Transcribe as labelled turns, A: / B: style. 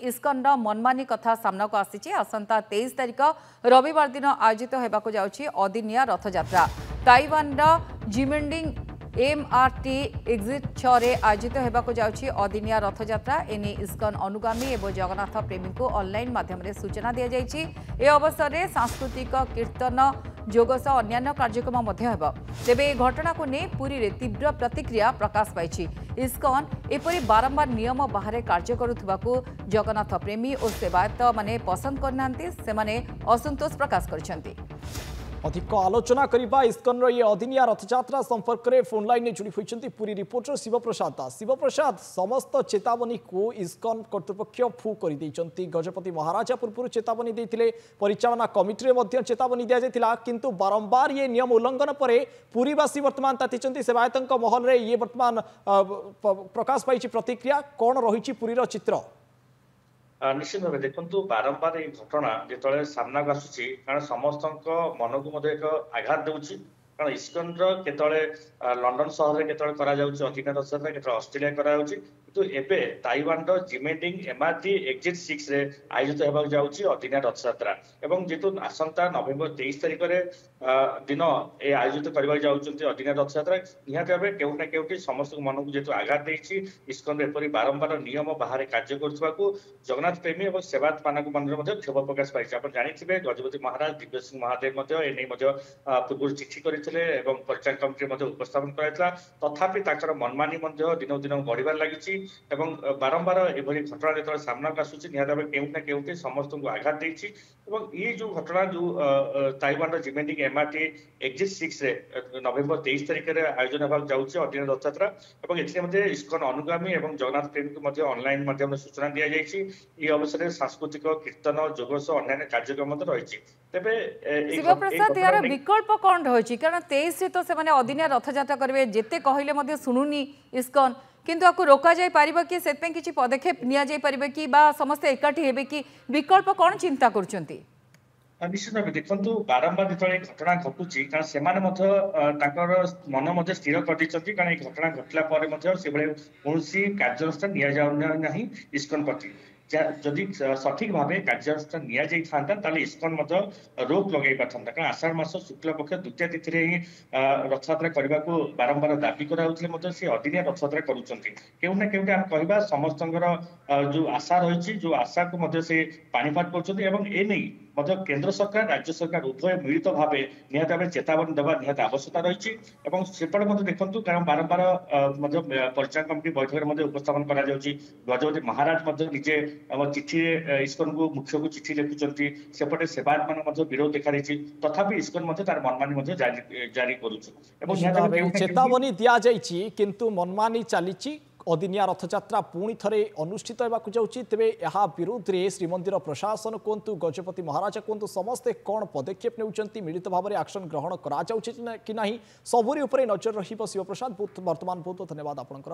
A: इस्कन मनमानी कथा सामना को आसी आसंता 23 तारिख रविवार दिन आयोजित होगाक जाउछि अदिनिया रथयात्रा। ताइवान जिमेंडिंग MRT एग्जिट 6 रे आयोजित होगाक जाउछि अदिनिया रथयात्रा। एने इस्कन अनुगामी एवं जगन्नाथ प्रेमी को ऑनलाइन माध्यम रे सूचना दिया जाइछि। ए अवसर में सांस्कृतिक कीर्तन जोग सह अन्य कार्यक्रम मध्य हेब। तेबे घटना को नहीं पुरी रे तीव्र प्रतिक्रिया प्रकाश पाई। इस्कन एपरी बारंबार नियम बाहर कार्य करुथबाकू जगन्नाथ प्रेमी और सेवायत माने पसंद करनांती सेमाने असंतोष प्रकाश करछंती।
B: अधिक आलोचना करबा इस्कन ये अदिनिया रथयात्रा संपर्क में फोन लाइन जोड़ी होती पुरी रिपोर्टर शिवप्रसाद दास। शिवप्रसाद, समस्त चेतावनी को इस्कन कर्तृपक्ष फू कर गजपति महाराजा पूर्व चेतावनी देते, परिचालना कमिटी में चेतावनी दि जाता, किंतु बारंबार ये नियम उल्लंघन पर पुरीवासी वर्तमान ताती सेवायत महल में ये वर्तमान प्रकाश पाई प्रतिक्रिया कौन रही पुरीर चित्र?
C: निश्चित भाव देखु बारंबार ये घटना जो सामना को आसूसी कारण समस्त मन को एक आघात दूसरी कारण इस्कन केतले लंडन सहर में केतले अदिनिया रथयात्रा केतले ऑस्ट्रेलिया कराऊँच तो एबे ताइवान जिमेंडिंग MRT एग्जिट 6 रे आयोजित होगाक जाउछि अदिनिया रथयात्रा एवं जेतु आसंता नवेम्बर 23 तारिख दिन ए आयोजित करबा जाउछन्ति अदिनिया रथयात्रा निहाती भाबे केउना केउटी समस्त मन को जेतु आघात देछि इस्कन एपरि बारंबार नियम बाहर कार्य करथबाकू जगन्नाथ प्रेमी एवं सेवायत मानक मनर मध्ये क्षोभ प्रकाश पाइछि। आपण जानिथिबे गजपति महाराज दिव्य सिंह महादेव मध्ये एनै मध्ये पूर्व चिठी करिथिले एवं परिचालन कमिटी मध्ये उपस्थापन कराइतला, तथापि ताकर मनमानी मध्ये दिन दिन बढ़िबार लागिछि एवं बारंबार एभली घटना जो सामना को आसूसी निहाती केउना केउटी समस्त को आघात देछि एवं ये जो घटना जो ताइवान जिमेंडिंग MRT एग्जिट 6 रे नवेम्बर 23 तारिख रे आयोजन होगाक जाउछि अदिनिया रथयात्रा एवं एथि मध्ये इस्कन अनुगामी एवं जगन्नाथ प्रेमी को मध्ये ऑनलाइन माध्यम रे सूचना दिया जाइछि। ये अवसर में सांस्कृतिक कीर्तन जोग सह अन्य कार्यक्रम मध्ये रहिछि। तेबे
A: शिवप्रसाद यार विकल्प कौन रही कारण 23 रे तो से माने अदिनिया रथयात्रा करबे जेते कहले मध्ये सुनुनी इस्कन किंतु आपको रोका जाई पारिबा कि सेतपे किछि पदक्षेप निया जाई पारिबा कि बा समस्त एकाठी हेबे कि विकल्प कौन चिंता करछंती?
C: निश्चित भाव देखु बारंबार जो घटना घटुची कारण से मन स्थिर कर कारण घटना घटला कौन कार्यानुष्ठान नि जाऊना इस्कन प्रति जदि सठिक भाव कार्यानुष्ठान नि इस्कन रोक लगे पारता कारण आषाढ़ मास शुक्ल पक्ष द्वितीय तिथि ही रथयात्रा करने को बारंबार दाबी कराऊे से अदिनिया रथयात्रा करूना केउटे आम कहवा समस्त जो आशा रही जो आशा को से पाणीपात कर केंद्र सरकार राज्य सरकार उभय मिलित भाव निहत भाव चेतावनी देवा निहत आवश्यकता रही सेपटे देखु कारण बारंबार परिचालन कमिटी बैठक में उपस्थापन कर गजपति महाराज निजे चिठी इस्कन को मुख्य को चिठी लिखुंट सेपटे सेवायत मान विरोध देखा तथापि इस्कन तार मनमानी जारी करुच्च
B: चेतावनी दि जाइए किंतु मनमानी चली अदिनिया रथयात्रा पुणी थे अनुष्ठित होगाक जाउछि। तेबे यहाँ विरोध में श्रीमंदिर प्रशासन कहतु गजपति महाराजा कहतु समस्ते कौन पदक्षेप नेउछन्ति मिलित भाव में एक्शन ग्रहण करा जाउछि कि नहीं सबुरी उपरे नजर रहिबो। शिवप्रसाद वर्तमान बहुत धन्यवाद आपनकर।